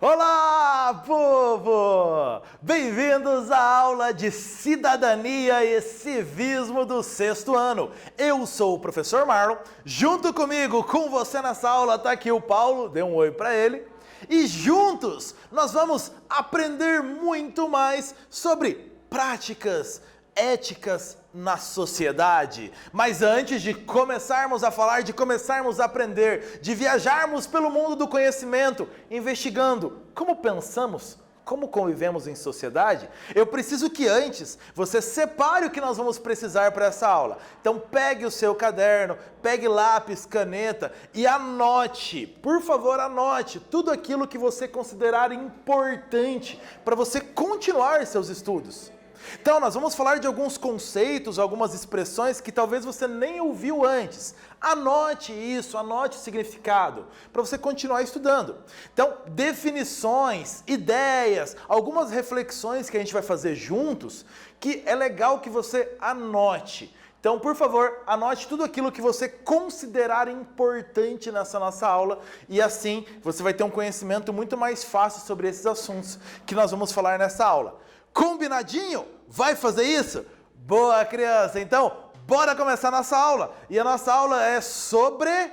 Olá, povo! Bem-vindos à aula de Cidadania e Civismo do sexto ano. Eu sou o professor Marlon. Junto comigo, com você nessa aula, tá aqui o Paulo. Dê um oi para ele. E juntos nós vamos aprender muito mais sobre práticas éticas na sociedade. Mas antes de começarmos a falar, de começarmos a aprender, de viajarmos pelo mundo do conhecimento, investigando como pensamos, como convivemos em sociedade, eu preciso que antes você separe o que nós vamos precisar para essa aula. Então pegue o seu caderno, pegue lápis, caneta e anote, por favor anote tudo aquilo que você considerar importante para você continuar seus estudos. Então, nós vamos falar de alguns conceitos, algumas expressões que talvez você nem ouviu antes. Anote isso, anote o significado, para você continuar estudando. Então, definições, ideias, algumas reflexões que a gente vai fazer juntos, que é legal que você anote. Então, por favor, anote tudo aquilo que você considerar importante nessa nossa aula e assim você vai ter um conhecimento muito mais fácil sobre esses assuntos que nós vamos falar nessa aula. Combinadinho? Vai fazer isso? Boa, criança! Então, bora começar a nossa aula. E a nossa aula é sobre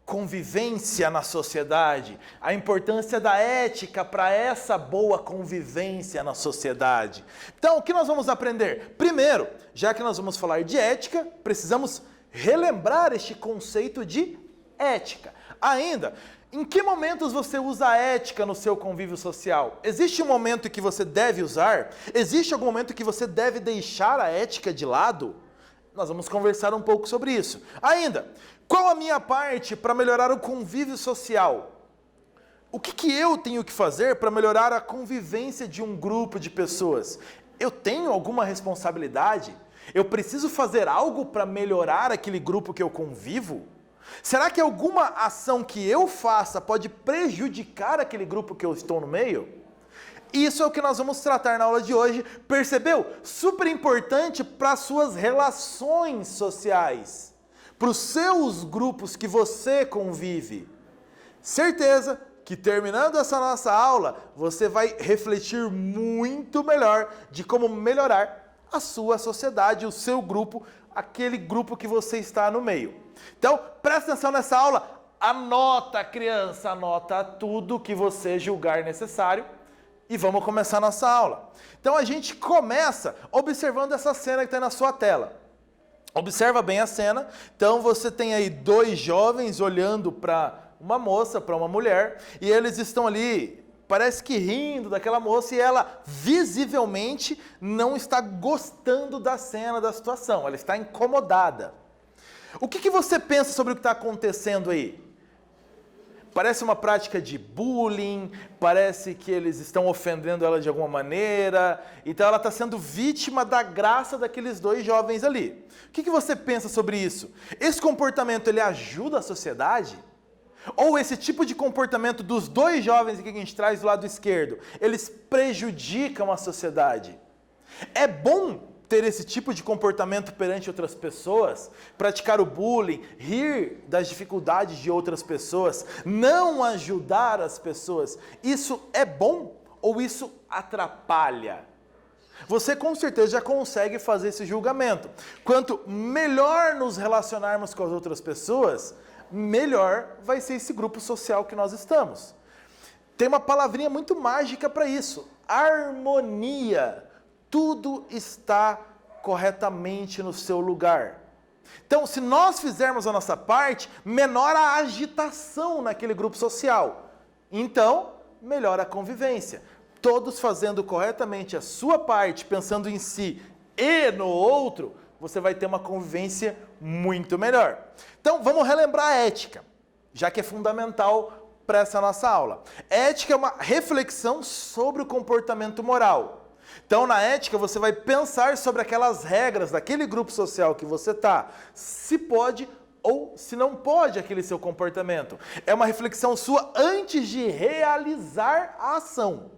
convivência na sociedade. A importância da ética para essa boa convivência na sociedade. Então, o que nós vamos aprender? Primeiro, já que nós vamos falar de ética, precisamos relembrar este conceito de ética. Ainda, em que momentos você usa a ética no seu convívio social? Existe um momento que você deve usar? Existe algum momento que você deve deixar a ética de lado? Nós vamos conversar um pouco sobre isso. Ainda, qual a minha parte para melhorar o convívio social? O que eu tenho que fazer para melhorar a convivência de um grupo de pessoas? Eu tenho alguma responsabilidade? Eu preciso fazer algo para melhorar aquele grupo que eu convivo? Será que alguma ação que eu faça pode prejudicar aquele grupo que eu estou no meio? Isso é o que nós vamos tratar na aula de hoje. Percebeu? Super importante para as suas relações sociais, para os seus grupos que você convive. Certeza que terminando essa nossa aula, você vai refletir muito melhor de como melhorar a sua sociedade, o seu grupo, aquele grupo que você está no meio. Então, presta atenção nessa aula, anota, criança, anota tudo que você julgar necessário e vamos começar a nossa aula. Então, a gente começa observando essa cena que está na sua tela. Observa bem a cena. Então, você tem aí dois jovens olhando para uma moça, para uma mulher, e eles estão ali, parece que rindo daquela moça, e ela visivelmente não está gostando da cena, da situação, ela está incomodada. O que você pensa sobre o que está acontecendo aí? Parece uma prática de bullying, parece que eles estão ofendendo ela de alguma maneira, então ela está sendo vítima da graça daqueles dois jovens ali. O que você pensa sobre isso? Esse comportamento, ele ajuda a sociedade? Ou esse tipo de comportamento dos dois jovens que a gente traz do lado esquerdo, eles prejudicam a sociedade? É bom ter esse tipo de comportamento perante outras pessoas, praticar o bullying, rir das dificuldades de outras pessoas, não ajudar as pessoas, isso é bom ou isso atrapalha? Você com certeza já consegue fazer esse julgamento. Quanto melhor nos relacionarmos com as outras pessoas, melhor vai ser esse grupo social que nós estamos. Tem uma palavrinha muito mágica para isso: harmonia. Tudo está corretamente no seu lugar. Então, se nós fizermos a nossa parte, menor a agitação naquele grupo social. Então, melhor a convivência. Todos fazendo corretamente a sua parte, pensando em si e no outro, você vai ter uma convivência muito melhor. Então, vamos relembrar a ética, já que é fundamental para essa nossa aula. Ética é uma reflexão sobre o comportamento moral. Então, na ética, você vai pensar sobre aquelas regras daquele grupo social que você está, se pode ou se não pode aquele seu comportamento. É uma reflexão sua antes de realizar a ação.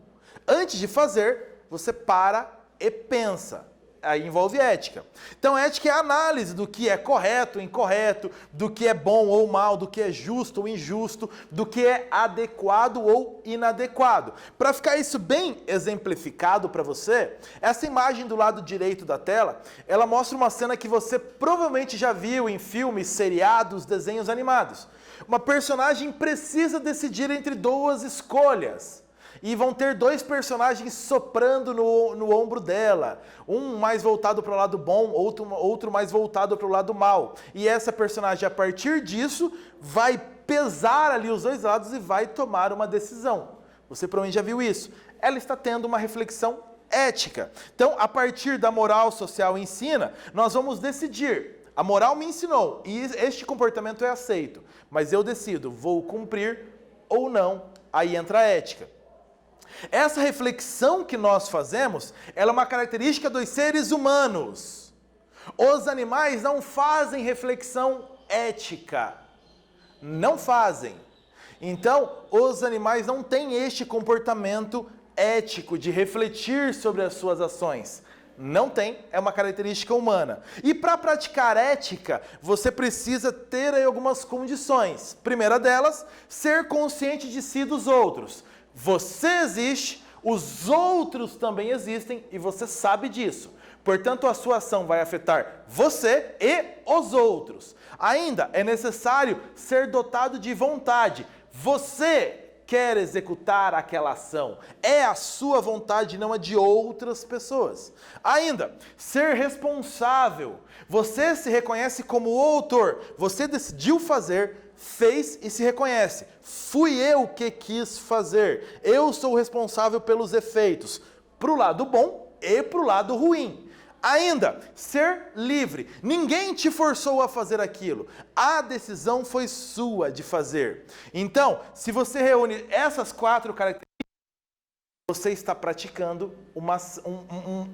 Antes de fazer, você para e pensa. aí envolve ética. Então, ética é a análise do que é correto, incorreto, do que é bom ou mal, do que é justo ou injusto, do que é adequado ou inadequado. Para ficar isso bem exemplificado para você, essa imagem do lado direito da tela, ela mostra uma cena que você provavelmente já viu em filmes, seriados, desenhos animados. Uma personagem precisa decidir entre duas escolhas. E vão ter dois personagens soprando no ombro dela. Um mais voltado para o lado bom, outro mais voltado para o lado mal. E essa personagem, a partir disso, vai pesar ali os dois lados e vai tomar uma decisão. Você provavelmente já viu isso. Ela está tendo uma reflexão ética. Então, a partir da moral social ensina, nós vamos decidir. A moral me ensinou e este comportamento é aceito. Mas eu decido, vou cumprir ou não. Aí entra a ética. Essa reflexão que nós fazemos, ela é uma característica dos seres humanos. Os animais não fazem reflexão ética. Não fazem. Então, os animais não têm este comportamento ético de refletir sobre as suas ações. Não tem, é uma característica humana. E para praticar ética, você precisa ter aí algumas condições. Primeira delas, ser consciente de si e dos outros. Você existe, os outros também existem e você sabe disso. Portanto, a sua ação vai afetar você e os outros. Ainda é necessário ser dotado de vontade. Você quer executar aquela ação. É a sua vontade, não a de outras pessoas. Ainda, ser responsável. Você se reconhece como o autor. Você decidiu fazer, fez e se reconhece. Fui eu que quis fazer. Eu sou o responsável pelos efeitos, para o lado bom e para o lado ruim. Ainda, ser livre. Ninguém te forçou a fazer aquilo. A decisão foi sua de fazer. Então, se você reúne essas 4 características, você está praticando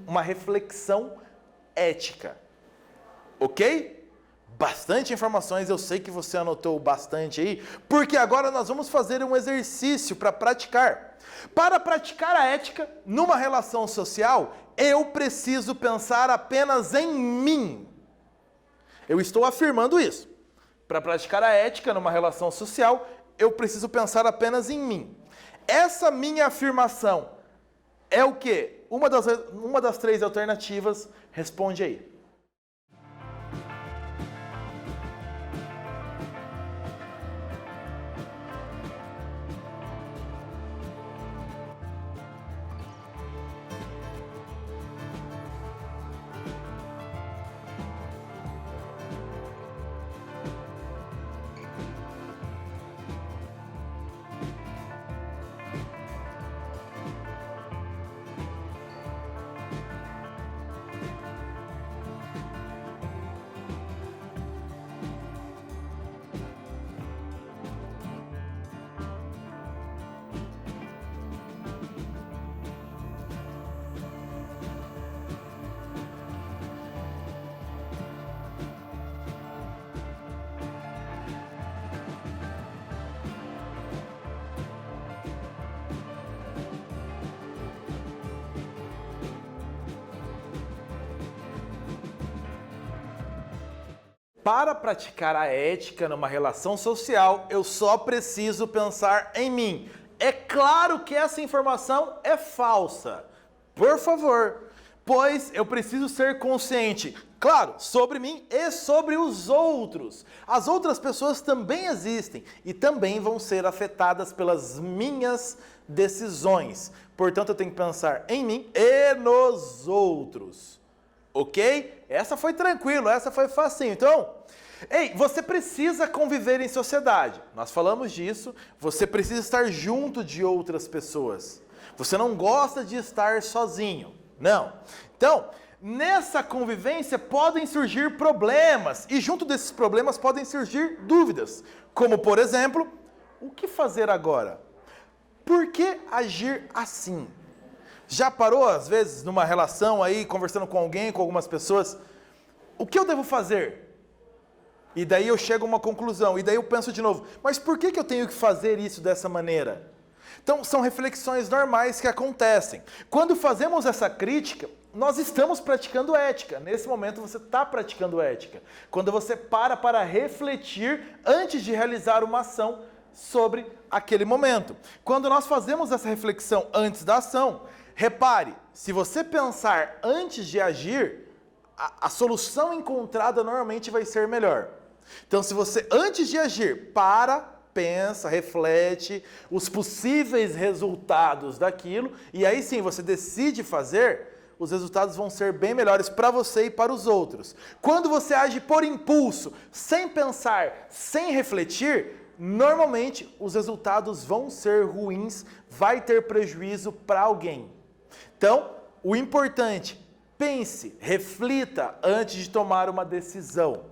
uma reflexão ética. Ok? Bastante informações, eu sei que você anotou bastante aí, porque agora nós vamos fazer um exercício para praticar. Para praticar a ética numa relação social, eu preciso pensar apenas em mim. Eu estou afirmando isso. Para praticar a ética numa relação social, eu preciso pensar apenas em mim. Essa minha afirmação é o quê? Uma das 3 alternativas, responde aí. Para praticar a ética numa relação social, eu só preciso pensar em mim. É claro que essa informação é falsa. Por favor, pois eu preciso ser consciente, claro, sobre mim e sobre os outros. As outras pessoas também existem e também vão ser afetadas pelas minhas decisões. Portanto, eu tenho que pensar em mim e nos outros. Ok? Essa foi tranquilo, essa foi facinho. Então, você precisa conviver em sociedade. Nós falamos disso. Você precisa estar junto de outras pessoas. Você não gosta de estar sozinho. Não. Então, nessa convivência podem surgir problemas. E junto desses problemas podem surgir dúvidas. Como, por exemplo, o que fazer agora? Por que agir assim? Já parou, às vezes, numa relação aí, conversando com alguém, com algumas pessoas? O que eu devo fazer? E daí eu chego a uma conclusão, e daí eu penso de novo, mas por que eu tenho que fazer isso dessa maneira? Então, são reflexões normais que acontecem. Quando fazemos essa crítica, nós estamos praticando ética. Nesse momento você está praticando ética. Quando você para refletir antes de realizar uma ação sobre aquele momento. Quando nós fazemos essa reflexão antes da ação, repare, se você pensar antes de agir, a solução encontrada normalmente vai ser melhor. Então, se você antes de agir, pensa, reflete os possíveis resultados daquilo, e aí sim você decide fazer, os resultados vão ser bem melhores para você e para os outros. Quando você age por impulso, sem pensar, sem refletir, normalmente os resultados vão ser ruins, vai ter prejuízo para alguém. Então, o importante, pense, reflita antes de tomar uma decisão.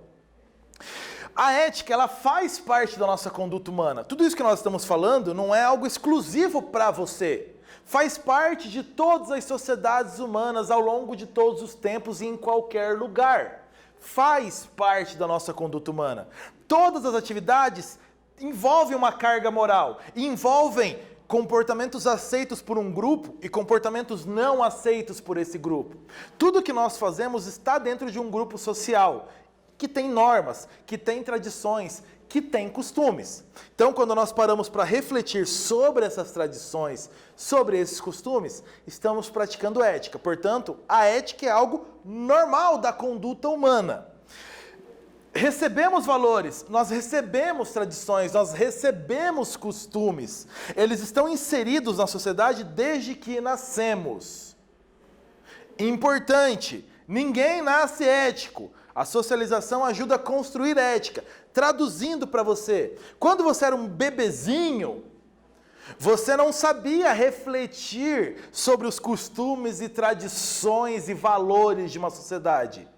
A ética, ela faz parte da nossa conduta humana. Tudo isso que nós estamos falando não é algo exclusivo para você. Faz parte de todas as sociedades humanas ao longo de todos os tempos e em qualquer lugar. Faz parte da nossa conduta humana. Todas as atividades envolvem uma carga moral, envolvem comportamentos aceitos por um grupo e comportamentos não aceitos por esse grupo. Tudo que nós fazemos está dentro de um grupo social, que tem normas, que tem tradições, que tem costumes. Então, quando nós paramos para refletir sobre essas tradições, sobre esses costumes, estamos praticando ética. Portanto, a ética é algo normal da conduta humana. Recebemos valores, nós recebemos tradições, nós recebemos costumes. Eles estão inseridos na sociedade desde que nascemos. Importante, ninguém nasce ético. A socialização ajuda a construir ética. Traduzindo para você, quando você era um bebezinho, você não sabia refletir sobre os costumes e tradições e valores de uma sociedade.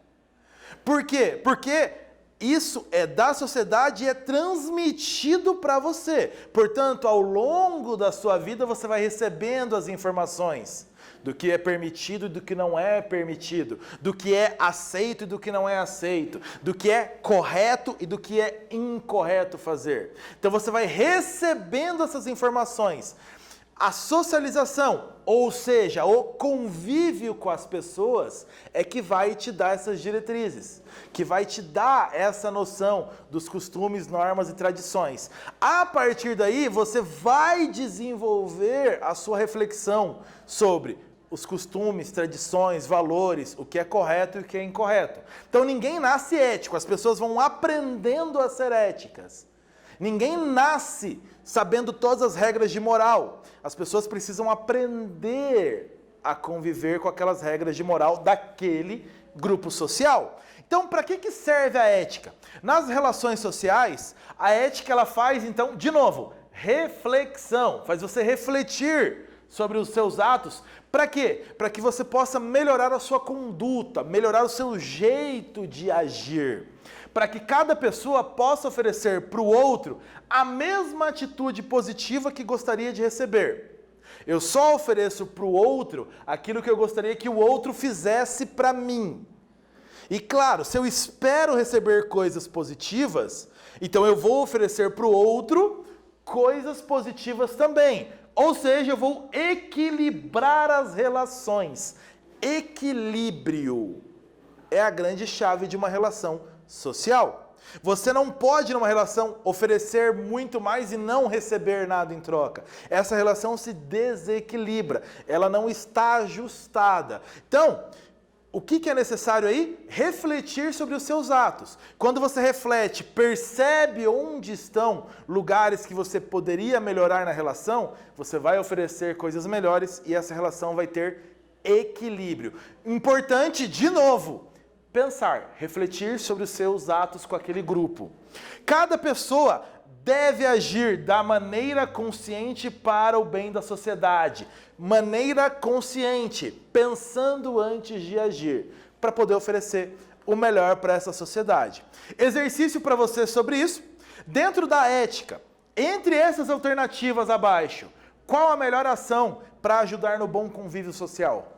Por quê? Porque isso é da sociedade e é transmitido para você. Portanto, ao longo da sua vida, você vai recebendo as informações do que é permitido e do que não é permitido, do que é aceito e do que não é aceito, do que é correto e do que é incorreto fazer. Então você vai recebendo essas informações. A socialização, ou seja, o convívio com as pessoas, é que vai te dar essas diretrizes, que vai te dar essa noção dos costumes, normas e tradições. A partir daí, você vai desenvolver a sua reflexão sobre os costumes, tradições, valores, o que é correto e o que é incorreto. Então ninguém nasce ético, as pessoas vão aprendendo a ser éticas. Ninguém nasce sabendo todas as regras de moral. As pessoas precisam aprender a conviver com aquelas regras de moral daquele grupo social. Então, para que serve a ética? Nas relações sociais, a ética ela faz, então, de novo, reflexão. Faz você refletir sobre os seus atos. Para quê? Para que você possa melhorar a sua conduta, melhorar o seu jeito de agir. Para que cada pessoa possa oferecer para o outro a mesma atitude positiva que gostaria de receber. Eu só ofereço para o outro aquilo que eu gostaria que o outro fizesse para mim. E claro, se eu espero receber coisas positivas, então eu vou oferecer para o outro coisas positivas também. Ou seja, eu vou equilibrar as relações. Equilíbrio é a grande chave de uma relação social. Você não pode, numa relação, oferecer muito mais e não receber nada em troca. Essa relação se desequilibra, ela não está ajustada. Então, o que é necessário aí? Refletir sobre os seus atos. Quando você reflete, percebe onde estão lugares que você poderia melhorar na relação, você vai oferecer coisas melhores e essa relação vai ter equilíbrio. Importante, de novo, pensar, refletir sobre os seus atos com aquele grupo. Cada pessoa deve agir da maneira consciente para o bem da sociedade. Maneira consciente, pensando antes de agir, para poder oferecer o melhor para essa sociedade. Exercício para você sobre isso. Dentro da ética, entre essas alternativas abaixo, qual a melhor ação para ajudar no bom convívio social?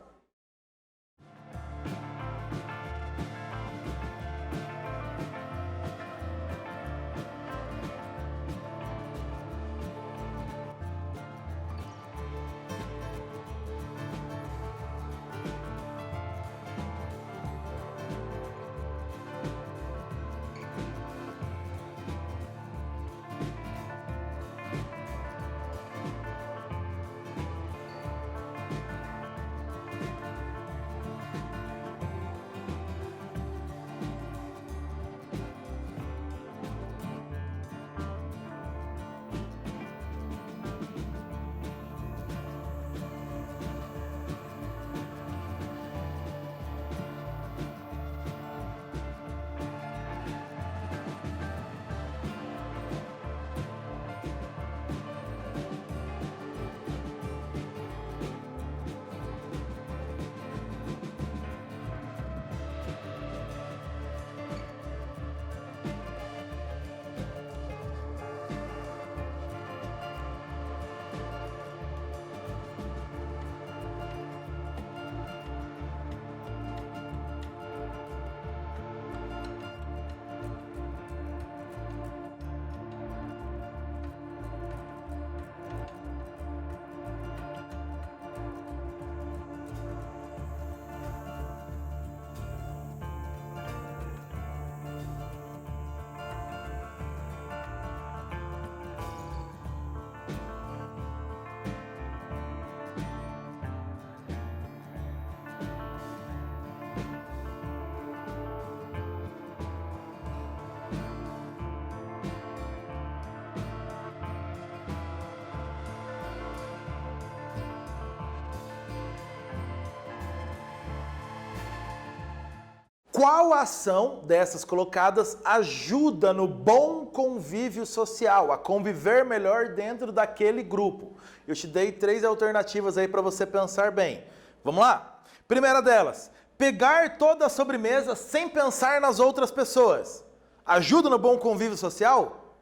Qual ação dessas colocadas ajuda no bom convívio social, a conviver melhor dentro daquele grupo? Eu te dei 3 alternativas aí para você pensar bem. Vamos lá? Primeira delas, pegar toda a sobremesa sem pensar nas outras pessoas. Ajuda no bom convívio social?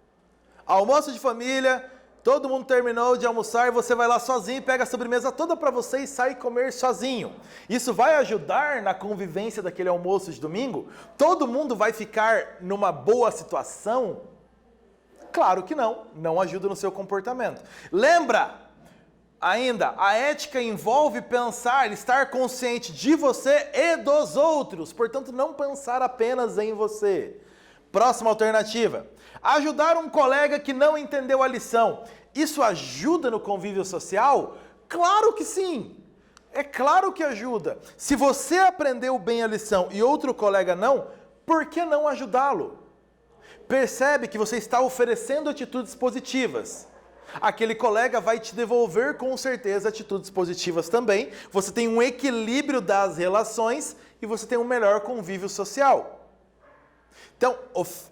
Almoço de família, todo mundo terminou de almoçar e você vai lá sozinho, pega a sobremesa toda para você e sai comer sozinho. Isso vai ajudar na convivência daquele almoço de domingo? Todo mundo vai ficar numa boa situação? Claro que não, não ajuda no seu comportamento. Lembra? Ainda, a ética envolve pensar, estar consciente de você e dos outros, portanto não pensar apenas em você. Próxima alternativa, ajudar um colega que não entendeu a lição. Isso ajuda no convívio social? Claro que sim, é claro que ajuda. Se você aprendeu bem a lição e outro colega não, por que não ajudá-lo? Percebe que você está oferecendo atitudes positivas. Aquele colega vai te devolver com certeza atitudes positivas também. Você tem um equilíbrio das relações e você tem um melhor convívio social. Então,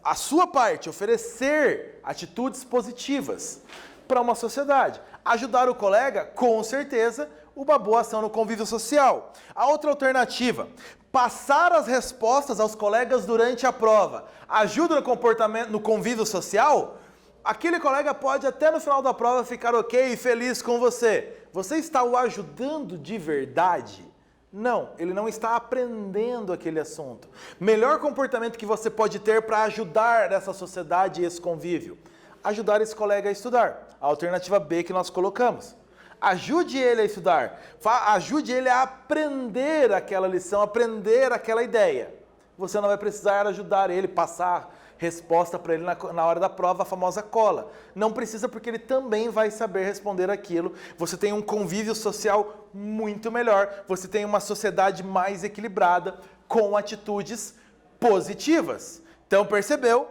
a sua parte, oferecer atitudes positivas para uma sociedade. Ajudar o colega, com certeza, uma boa ação no convívio social. A outra alternativa, passar as respostas aos colegas durante a prova. Ajuda no comportamento, no convívio social? Aquele colega pode até no final da prova ficar ok e feliz com você. Você está o ajudando de verdade? Não, ele não está aprendendo aquele assunto. Melhor comportamento que você pode ter para ajudar essa sociedade e esse convívio? Ajudar esse colega a estudar. A alternativa B que nós colocamos. Ajude ele a estudar. Ajude ele a aprender aquela lição, aprender aquela ideia. Você não vai precisar ajudar ele, passar resposta para ele na hora da prova, a famosa cola. Não precisa, porque ele também vai saber responder aquilo. Você tem um convívio social muito melhor, você tem uma sociedade mais equilibrada, com atitudes positivas. Então, percebeu?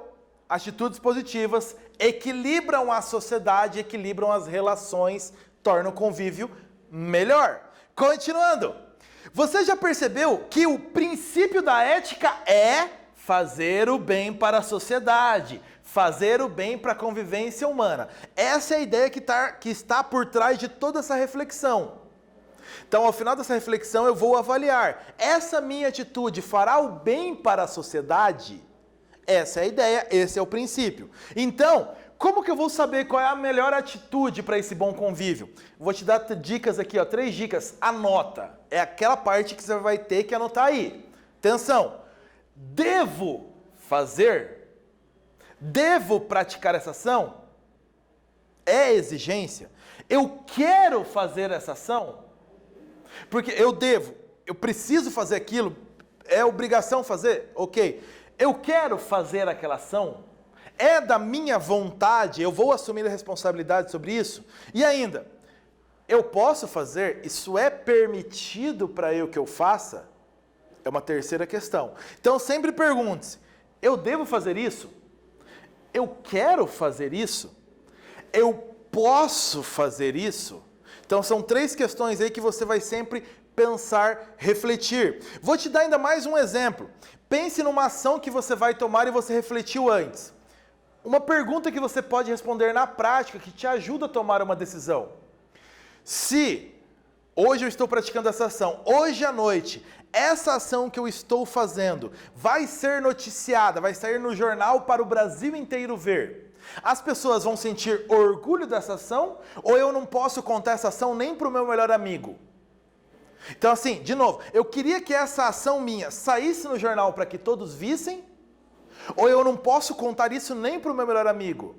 Atitudes positivas equilibram a sociedade, equilibram as relações, tornam o convívio melhor. Continuando, você já percebeu que o princípio da ética é fazer o bem para a sociedade, fazer o bem para a convivência humana. Essa é a ideia que está por trás de toda essa reflexão. Então, ao final dessa reflexão, eu vou avaliar. Essa minha atitude fará o bem para a sociedade? Essa é a ideia, esse é o princípio. Então, como que eu vou saber qual é a melhor atitude para esse bom convívio? Vou te dar dicas aqui, 3 dicas. Anota. É aquela parte que você vai ter que anotar aí. Atenção. Devo fazer? Devo praticar essa ação? É exigência? Eu quero fazer essa ação? Porque eu preciso fazer aquilo, é obrigação fazer? Ok. Eu quero fazer aquela ação? É da minha vontade? Eu vou assumir a responsabilidade sobre isso? E ainda, eu posso fazer? Isso é permitido para eu que eu faça? É uma terceira questão. Então sempre pergunte-se, eu devo fazer isso? Eu quero fazer isso? Eu posso fazer isso? Então são 3 questões aí que você vai sempre pensar, refletir. Vou te dar ainda mais um exemplo. Pense numa ação que você vai tomar e você refletiu antes. Uma pergunta que você pode responder na prática que te ajuda a tomar uma decisão. Se hoje eu estou praticando essa ação, hoje à noite, essa ação que eu estou fazendo vai ser noticiada, vai sair no jornal para o Brasil inteiro ver. As pessoas vão sentir orgulho dessa ação ou eu não posso contar essa ação nem para o meu melhor amigo? Então assim, de novo, eu queria que essa ação minha saísse no jornal para que todos vissem ou eu não posso contar isso nem para o meu melhor amigo?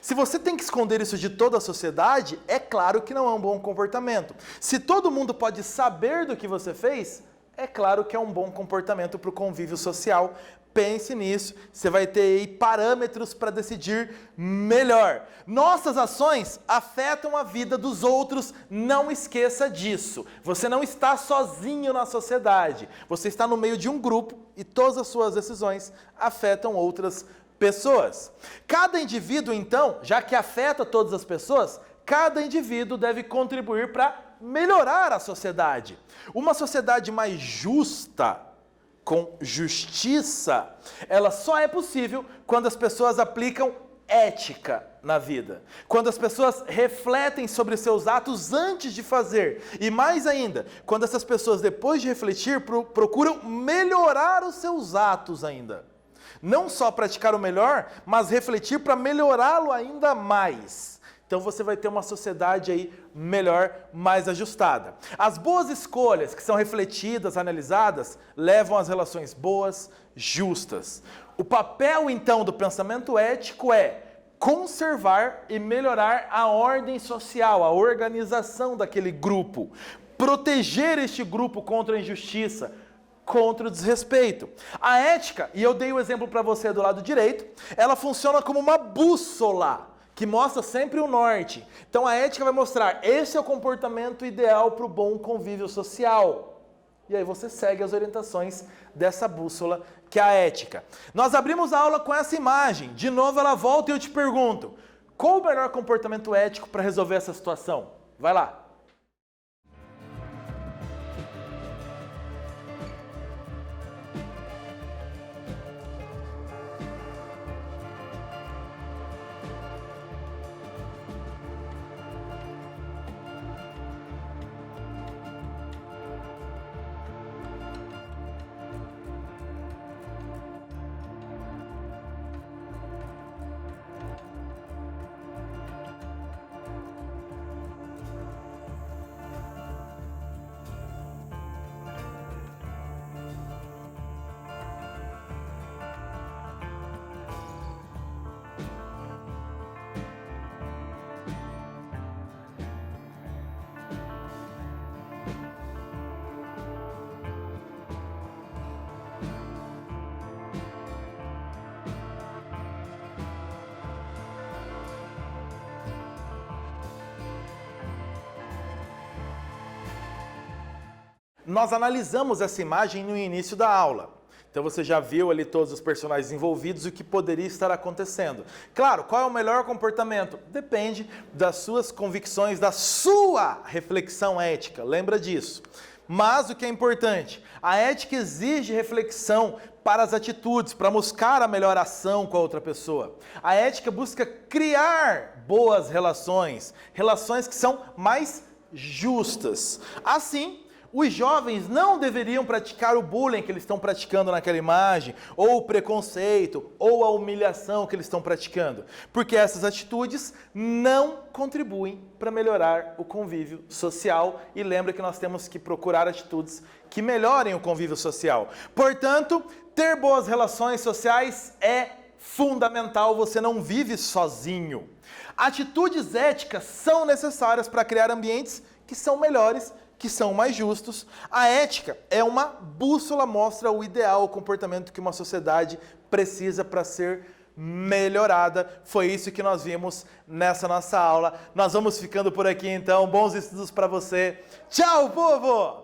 Se você tem que esconder isso de toda a sociedade, é claro que não é um bom comportamento. Se todo mundo pode saber do que você fez, é claro que é um bom comportamento para o convívio social. Pense nisso, você vai ter aí parâmetros para decidir melhor. Nossas ações afetam a vida dos outros, não esqueça disso. Você não está sozinho na sociedade, você está no meio de um grupo e todas as suas decisões afetam outras pessoas. Cada indivíduo, então, já que afeta todas as pessoas, cada indivíduo deve contribuir para melhorar a sociedade. Uma sociedade mais justa com justiça, ela só é possível quando as pessoas aplicam ética na vida. Quando as pessoas refletem sobre seus atos antes de fazer. E mais ainda, quando essas pessoas, depois de refletir, procuram melhorar os seus atos ainda. Não só praticar o melhor, mas refletir para melhorá-lo ainda mais. Então você vai ter uma sociedade aí melhor, mais ajustada. As boas escolhas que são refletidas, analisadas, levam às relações boas, justas. O papel, então, do pensamento ético é conservar e melhorar a ordem social, a organização daquele grupo. Proteger este grupo contra a injustiça, contra o desrespeito. A ética, e eu dei o exemplo para você do lado direito, ela funciona como uma bússola, que mostra sempre o norte. Então a ética vai mostrar, esse é o comportamento ideal para o bom convívio social. E aí você segue as orientações dessa bússola que é a ética. Nós abrimos a aula com essa imagem. De novo ela volta e eu te pergunto, qual o melhor comportamento ético para resolver essa situação? Vai lá. Nós analisamos essa imagem no início da aula. Então você já viu ali todos os personagens envolvidos e o que poderia estar acontecendo. Claro, qual é o melhor comportamento? Depende das suas convicções, da sua reflexão ética. Lembra disso. Mas o que é importante, a ética exige reflexão para as atitudes, para buscar a melhor ação com a outra pessoa. A ética busca criar boas relações, relações que são mais justas. Assim, os jovens não deveriam praticar o bullying que eles estão praticando naquela imagem, ou o preconceito, ou a humilhação que eles estão praticando, porque essas atitudes não contribuem para melhorar o convívio social, e lembra que nós temos que procurar atitudes que melhorem o convívio social. Portanto, ter boas relações sociais é fundamental, você não vive sozinho. Atitudes éticas são necessárias para criar ambientes que são melhores, que são mais justos. A ética é uma bússola, mostra o ideal, o comportamento que uma sociedade precisa para ser melhorada. Foi isso que nós vimos nessa nossa aula. Nós vamos ficando por aqui então. Bons estudos para você. Tchau, povo!